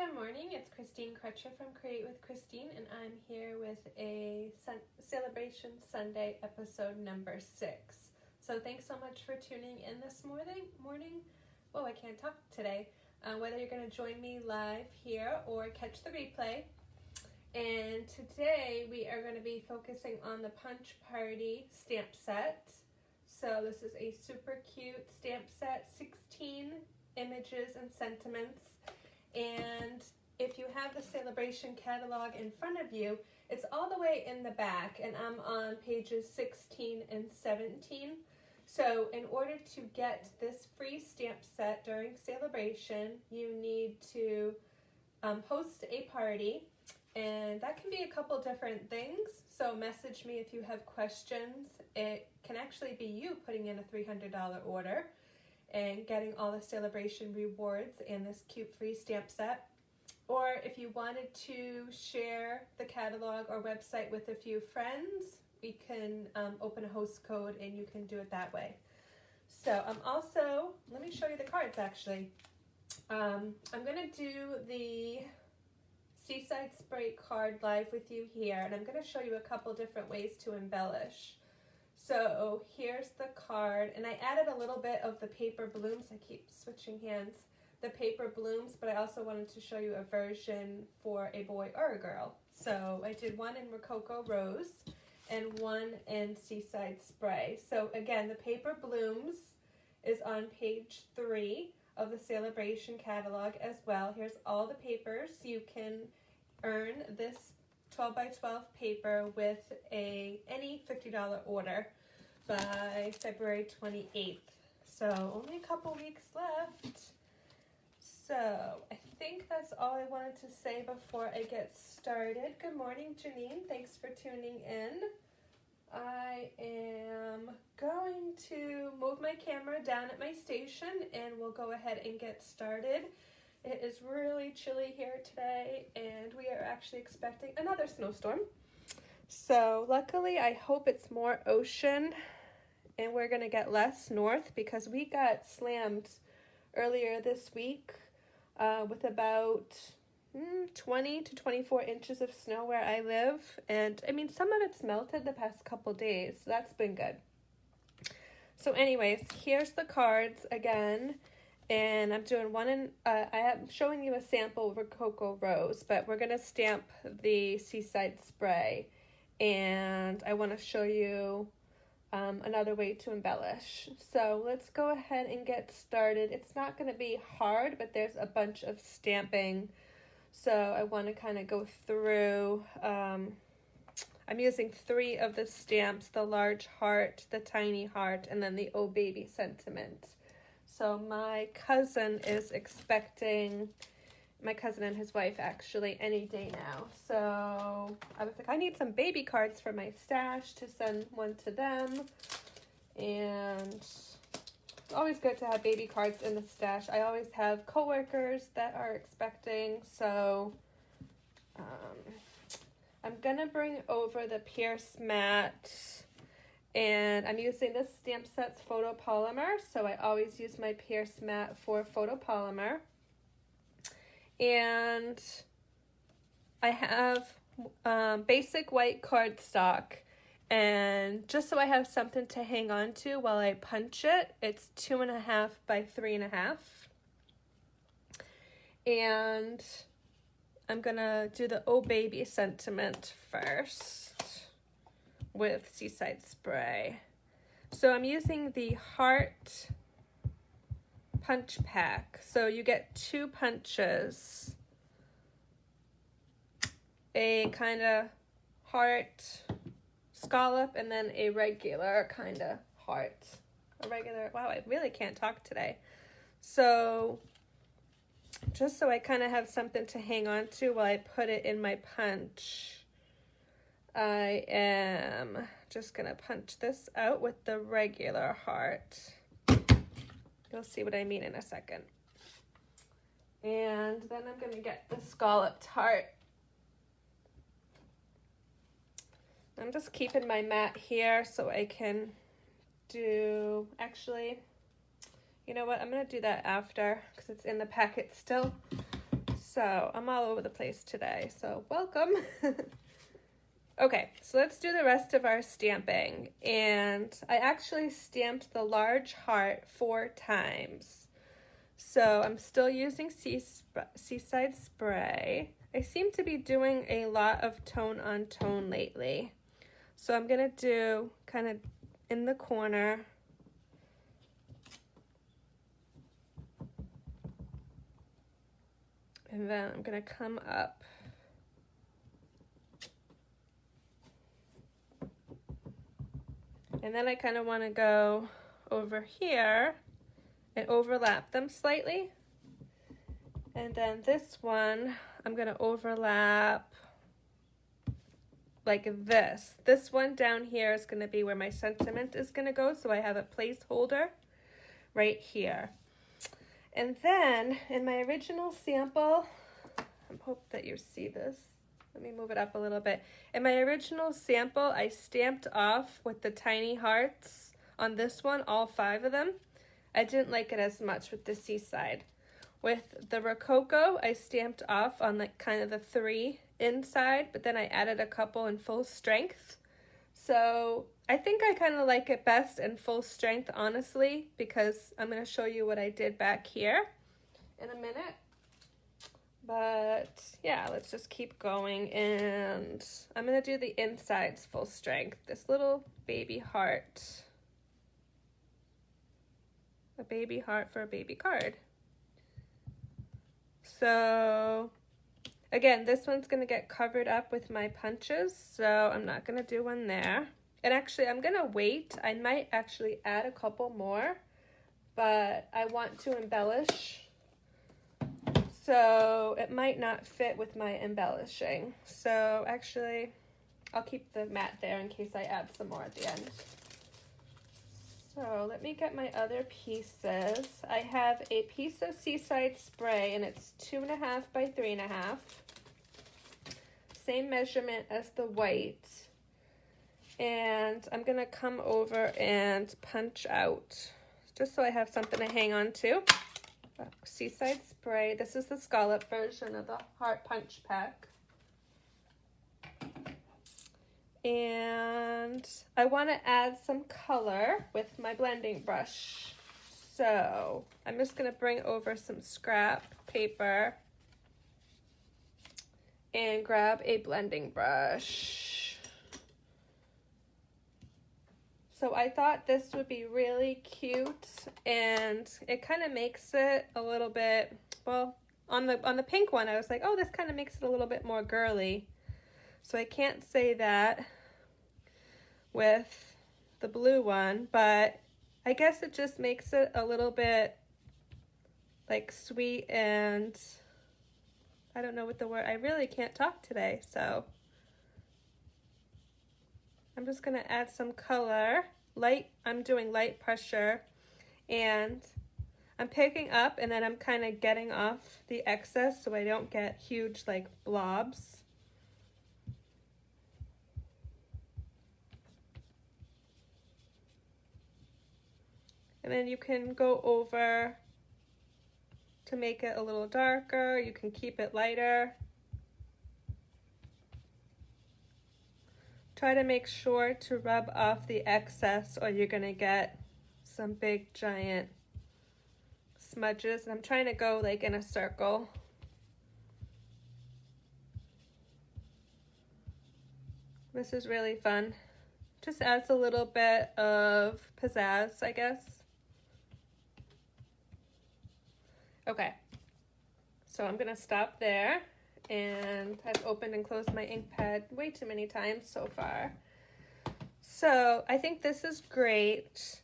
Good morning, it's Christine Crutcher from Create with Christine, and I'm here with a Sale-A-Bration Sunday episode number 6. So thanks so much for tuning in this morning. Whoa, I can't talk today. Whether you're going to join me live here or catch the replay. And today we are going to be focusing on the Punch Party stamp set. So this is a super cute stamp set, 16 images and sentiments. And if you have the Sale-A-Bration catalog in front of you, it's all the way in the back, and I'm on pages 16 and 17. So in order to get this free stamp set during Sale-A-Bration, you need to host a party, and that can be a couple different things. So message me if you have questions. It can actually be you putting in a $300 order and getting all the Sale-A-Bration rewards and this cute free stamp set. Or if you wanted to share the catalog or website with a few friends, we can open a host code and you can do it that way. So let me show you the cards actually. I'm going to do the Seaside Spray card live with you here, and I'm going to show you a couple different ways to embellish. So here's the card, and I added a little bit of the paper blooms. I keep switching hands. The paper blooms, but I also wanted to show you a version for a boy or a girl. So I did one in Rococo Rose and one in Seaside Spray. So again, the paper blooms is on page 3 of the Sale-A-Bration catalog as well. Here's all the papers. You can earn this 12 by 12 paper with any $50 order by February 28th. So only a couple weeks left. So I think that's all I wanted to say before I get started. Good morning, Janine. Thanks for tuning in. I am going to move my camera down at my station and we'll go ahead and get started. It is really chilly here today, and we are actually expecting another snowstorm. So luckily, I hope it's more ocean, and we're going to get less north because we got slammed earlier this week with about 20 to 24 inches of snow where I live. And I mean, some of it's melted the past couple days, so that's been good. So anyways, here's the cards again. And I'm doing one in, I am showing you a sample of Rococo Rose, but we're going to stamp the Seaside Spray. And I want to show you another way to embellish. So let's go ahead and get started. It's not going to be hard, but there's a bunch of stamping. So I want to kind of go through, I'm using 3 of the stamps, the large heart, the tiny heart, and then the Oh Baby sentiment. So my cousin is expecting, my cousin and his wife actually, any day now. So I was like, I need some baby cards for my stash to send one to them. And it's always good to have baby cards in the stash. I always have coworkers that are expecting. So I'm going to bring over the Pierce Matte. And I'm using this stamp set's photopolymer, so I always use my Pierce Matte for photopolymer. And I have basic white cardstock, and just so I have something to hang on to while I punch it, it's 2.5 by 3.5. And I'm gonna do the Oh Baby sentiment first with Seaside Spray. So I'm using the heart punch pack. So you get 2 punches, a kind of heart scallop, and then a regular kind of heart. Wow, I really can't talk today. So just so I kind of have something to hang on to while I put it in my punch, I am just going to punch this out with the regular heart. You'll see what I mean in a second. And then I'm going to get the scalloped heart. I'm just keeping my mat here so I can do, actually, you know what, I'm going to do that after because it's in the packet still. So I'm all over the place today, so welcome. Okay, so let's do the rest of our stamping. And I actually stamped the large heart 4 times. So I'm still using Seaside Spray. I seem to be doing a lot of tone on tone lately. So I'm gonna do kind of in the corner. And then I'm gonna come up. And then I kind of want to go over here and overlap them slightly. And then this one, I'm going to overlap like this. This one down here is going to be where my sentiment is going to go. So I have a placeholder right here. And then in my original sample, I hope that you see this. Let me move it up a little bit. In my original sample, I stamped off with the tiny hearts on this one, all 5 of them. I didn't like it as much with the Seaside. With the Rococo, I stamped off on like kind of the 3 inside, but then I added a couple in full strength. So I think I kind of like it best in full strength, honestly, because I'm going to show you what I did back here in a minute. But yeah, let's just keep going, and I'm going to do the insides full strength. This little baby heart. A baby heart for a baby card. So again, this one's going to get covered up with my punches, so I'm not going to do one there. And actually, I'm going to wait. I might actually add a couple more, but I want to embellish. So it might not fit with my embellishing. So actually, I'll keep the mat there in case I add some more at the end. So let me get my other pieces. I have a piece of Seaside Spray, and it's 2.5 by 3.5. Same measurement as the white. And I'm going to come over and punch out, just so I have something to hang on to. Seaside Spray. This is the scallop version of the heart punch pack. And I want to add some color with my blending brush. So I'm just going to bring over some scrap paper and grab a blending brush. So I thought this would be really cute, and it kind of makes it a little bit, well, on the pink one, I was like, oh, this kind of makes it a little bit more girly. So I can't say that with the blue one, but I guess it just makes it a little bit like sweet, and I don't know what the word, I really can't talk today, so I'm just going to add some color. I'm doing light pressure, and I'm picking up, and then I'm kind of getting off the excess so I don't get huge like blobs. And then you can go over to make it a little darker. You can keep it lighter. Try to make sure to rub off the excess, or you're gonna get some big giant smudges. And I'm trying to go like in a circle. This is really fun. Just adds a little bit of pizzazz, I guess. Okay, so I'm gonna stop there. And I've opened and closed my ink pad way too many times so far. So I think this is great.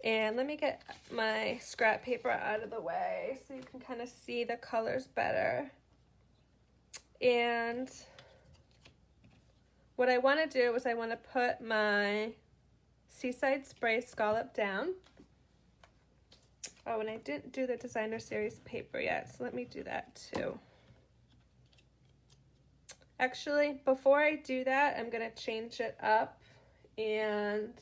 And let me get my scrap paper out of the way so you can kind of see the colors better. And what I want to do is I want to put my Seaside Spray scallop down. Oh, and I didn't do the designer series paper yet, so let me do that too. Actually, before I do that, I'm going to change it up, and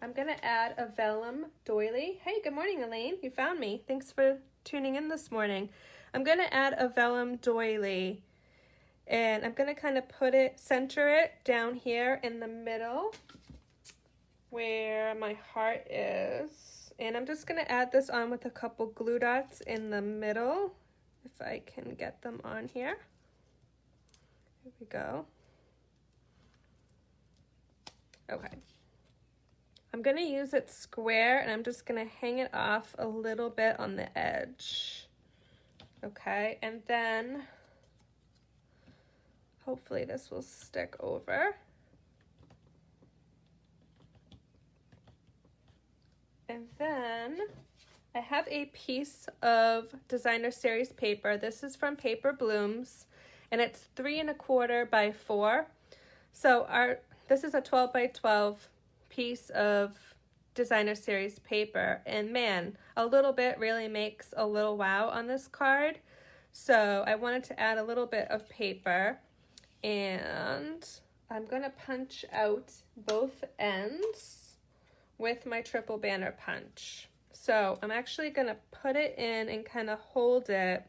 I'm going to add a vellum doily. Hey, good morning, Elaine. You found me. Thanks for tuning in this morning. I'm going to add a vellum doily, and I'm going to kind of center it down here in the middle where my heart is. And I'm just going to add this on with a couple glue dots in the middle, if I can get them on here. Here we go. Okay. I'm going to use it square, and I'm just going to hang it off a little bit on the edge. Okay, and then hopefully this will stick over. And then I have a piece of designer series paper. This is from Paper Blooms, and it's 3 1/4 by 4. So this is a 12 by 12 piece of designer series paper, and man, a little bit really makes a little wow on this card. So I wanted to add a little bit of paper, and I'm gonna punch out both ends with my triple banner punch. So I'm actually gonna put it in and kind of hold it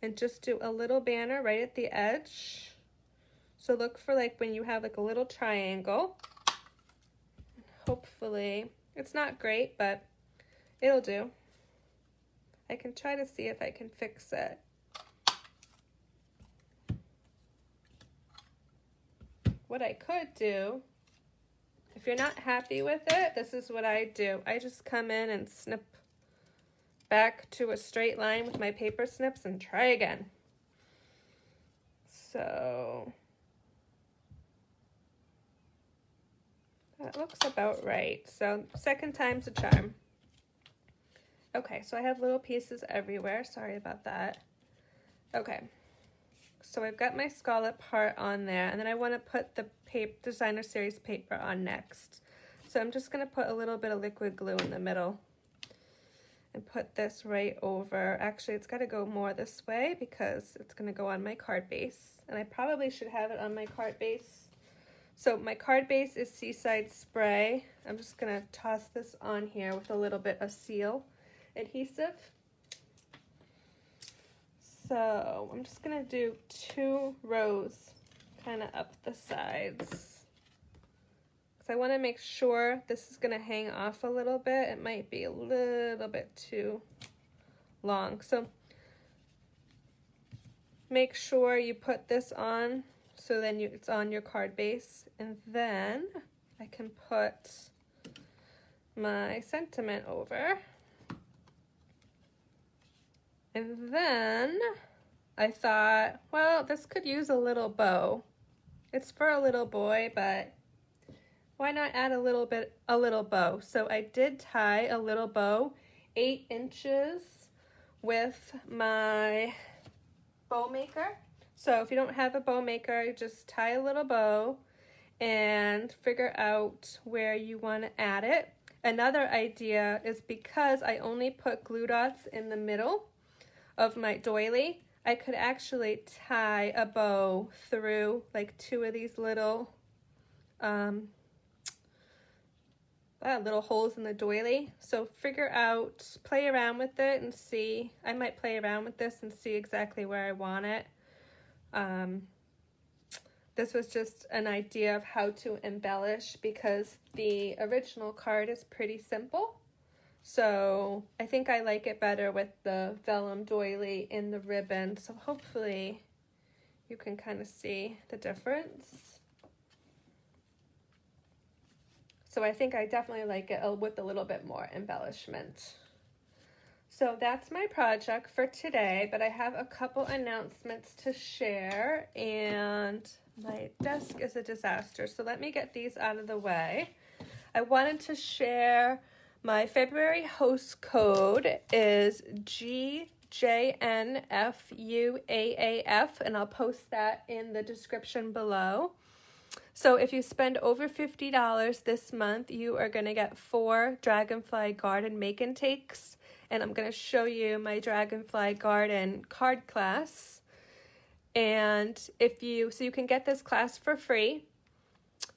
and just do a little banner right at the edge. So look for like when you have like a little triangle. Hopefully, it's not great, but it'll do. I can try to see if I can fix it. What I could do, if you're not happy with it, this is what I do. I just come in and snip back to a straight line with my paper snips and try again. So that looks about right. So second time's a charm. Okay, so I have little pieces everywhere. Sorry about that. Okay, so I've got my scallop heart on there, and then I want to put the designer series paper on next. So I'm just going to put a little bit of liquid glue in the middle and put this right over. Actually, it's got to go more this way because it's going to go on my card base, and I probably should have it on my card base. So my card base is Seaside Spray. I'm just going to toss this on here with a little bit of seal adhesive. So I'm just going to do 2 rows kind of up the sides. Because I want to make sure this is going to hang off a little bit. It might be a little bit too long. So make sure you put this on. So then it's on your card base, and then I can put my sentiment over. And then I thought, well, this could use a little bow. It's for a little boy, but why not add a little bow? So I did tie a little bow 8 inches with my bow maker. So if you don't have a bow maker, just tie a little bow and figure out where you want to add it. Another idea is, because I only put glue dots in the middle of my doily, I could actually tie a bow through like 2 of these little little holes in the doily. So figure out, play around with it and see. I might play around with this and see exactly where I want it. This was just an idea of how to embellish, because the original card is pretty simple. So I think I like it better with the vellum doily in the ribbon. So hopefully you can kind of see the difference. So I think I definitely like it with a little bit more embellishment. So that's my project for today, but I have a couple announcements to share, and my desk is a disaster. So let me get these out of the way. I wanted to share my February host code is GJNFUAAF, and I'll post that in the description below. So if you spend over $50 this month, you are going to get 4 Dragonfly Garden make and takes. And I'm going to show you my Dragonfly Garden card class. And so you can get this class for free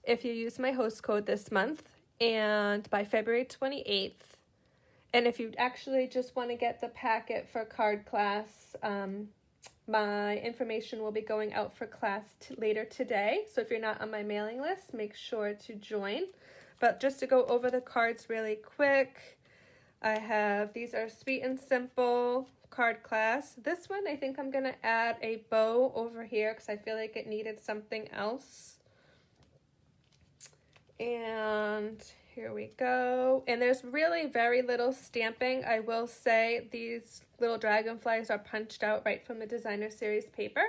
if you use my host code this month. And by February 28th, And if you actually just want to get the packet for card class, my information will be going out for class later today. So if you're not on my mailing list, make sure to join. But just to go over the cards really quick, I have, these are Sweet and Simple card class. This one, I think I'm going to add a bow over here because I feel like it needed something else. And here we go. And there's really very little stamping. I will say these little dragonflies are punched out right from the designer series paper.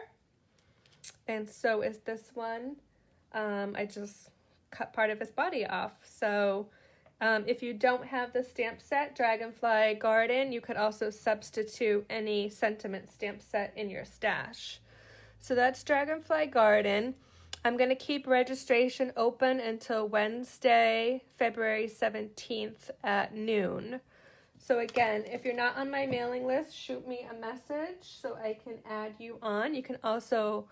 And so is this one. I just cut part of his body off. So if you don't have the stamp set, Dragonfly Garden, you could also substitute any sentiment stamp set in your stash. So that's Dragonfly Garden. I'm going to keep registration open until Wednesday, February 17th at noon. So again, if you're not on my mailing list, shoot me a message so I can add you on. You can also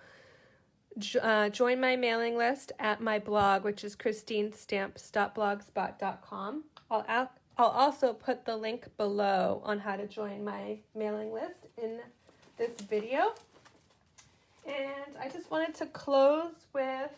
join my mailing list at my blog, which is christinestamps.blogspot.com. I'll also put the link below on how to join my mailing list in this video. And I just wanted to close with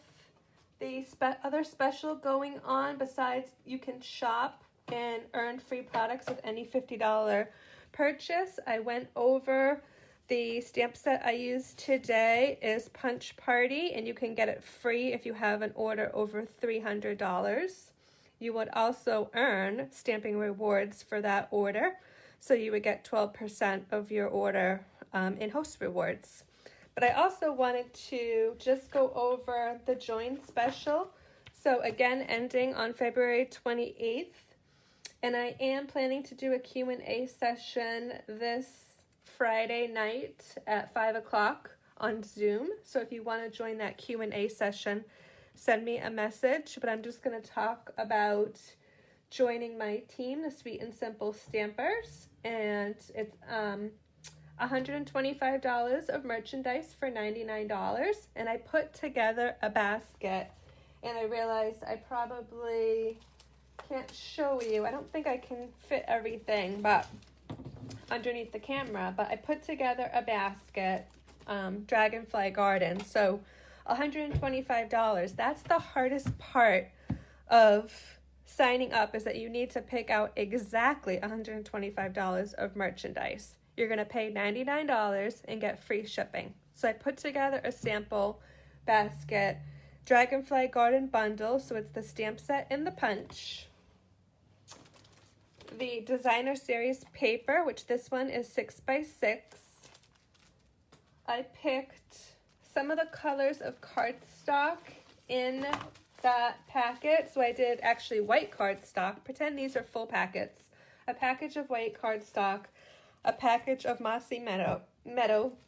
the other special going on. Besides, you can shop and earn free products with any $50 purchase. I went over the stamp set I used today is Punch Party, and you can get it free if you have an order over $300. You would also earn stamping rewards for that order, so you would get 12% of your order in host rewards. But I also wanted to just go over the join special. So again, ending on February 28th. And I am planning to do a Q&A session this Friday night at 5 o'clock on Zoom. So if you want to join that Q&A session, send me a message. But I'm just going to talk about joining my team, the Sweet and Simple Stampers. And it's $125 of merchandise for $99, and I put together a basket, and I realized I probably can't show you. I don't think I can fit everything but underneath the camera, but I put together a basket, Dragonfly Garden, so $125. That's the hardest part of signing up, is that you need to pick out exactly $125 of merchandise. You're going to pay $99 and get free shipping. So I put together a sample basket, Dragonfly Garden bundle, so it's the stamp set and the punch. The designer series paper, which this one is 6x6. I picked some of the colors of cardstock in that packet. So I did actually white cardstock. Pretend these are full packets. A package of white cardstock, a package of Mossy Meadow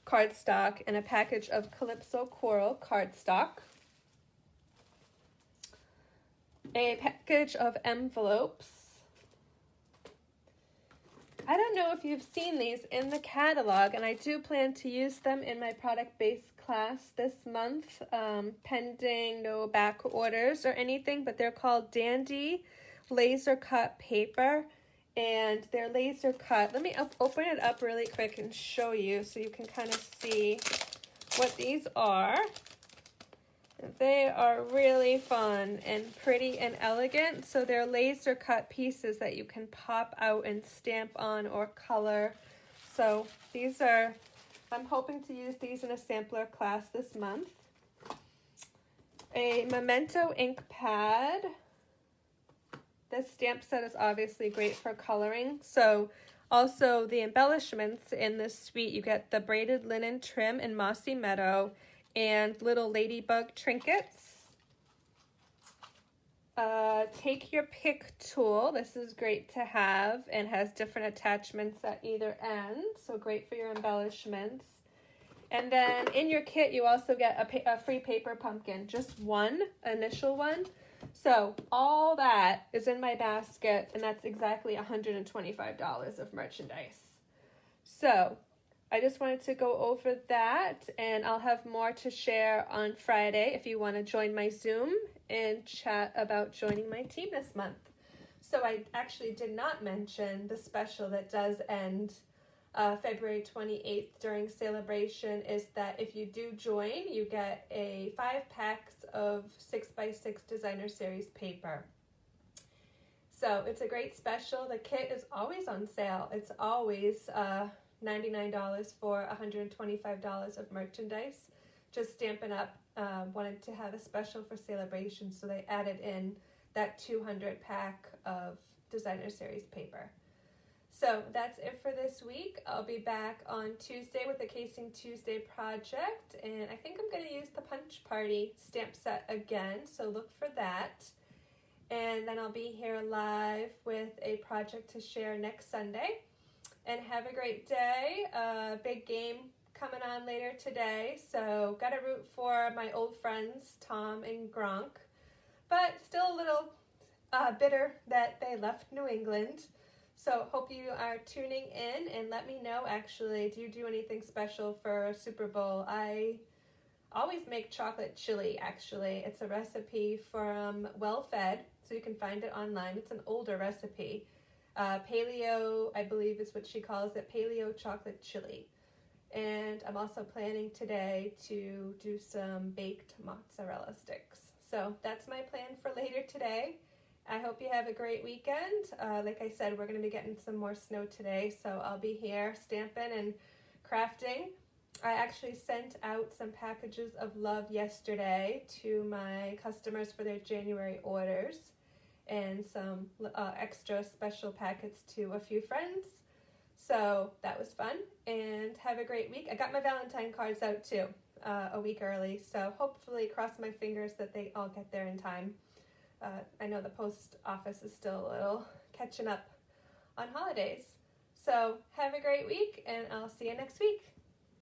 cardstock, and a package of Calypso Coral cardstock. A package of envelopes. I don't know if you've seen these in the catalog, and I do plan to use them in my product-based class this month, pending no back orders or anything, but they're called Dandy Laser Cut Paper. And they're laser cut. Let me open it up really quick and show you so you can kind of see what these are. They are really fun and pretty and elegant. So they're laser cut pieces that you can pop out and stamp on or color. So these are, I'm hoping to use these in a sampler class this month. A Memento ink pad. This stamp set is obviously great for coloring. So also the embellishments in this suite, you get the braided linen trim in Mossy Meadow and little ladybug trinkets. Take your pick tool. This is great to have and has different attachments at either end. So great for your embellishments. And then in your kit, you also get a free paper pumpkin, just one, initial one. So all that is in my basket, and that's exactly $125 of merchandise. So I just wanted to go over that, and I'll have more to share on Friday if you want to join my Zoom and chat about joining my team this month. So I actually did not mention the special that does end February 28th during Sale-A-Bration is that if you do join, you get 5 packs of 6x6 designer series paper. So it's a great special. The kit is always on sale. It's always $99 for $125 of merchandise. Just Stampin' Up! Wanted to have a special for Sale-A-Bration, so they added in that 200 pack of designer series paper. So that's it for this week. I'll be back on Tuesday with the Casing Tuesday project, and I think I'm going to use the Punch Party stamp set again, so look for that. And then I'll be here live with a project to share next Sunday. And have a great day. Big game coming on later today, so gotta root for my old friends Tom and Gronk, but still a little bitter that they left New England. So hope you are tuning in, and let me know, actually, do you do anything special for Super Bowl? I always make chocolate chili, actually. It's a recipe from Well Fed, so you can find it online. It's an older recipe. Paleo, I believe is what she calls it, paleo chocolate chili. And I'm also planning today to do some baked mozzarella sticks. So that's my plan for later today. I hope you have a great weekend. Like I said, we're going to be getting some more snow today, so I'll be here stamping and crafting. I actually sent out some packages of love yesterday to my customers for their January orders, and some extra special packets to a few friends. So that was fun, and have a great week. I got my Valentine cards out too a week early, so hopefully cross my fingers that they all get there in time. I know the post office is still a little catching up on holidays. So have a great week, and I'll see you next week.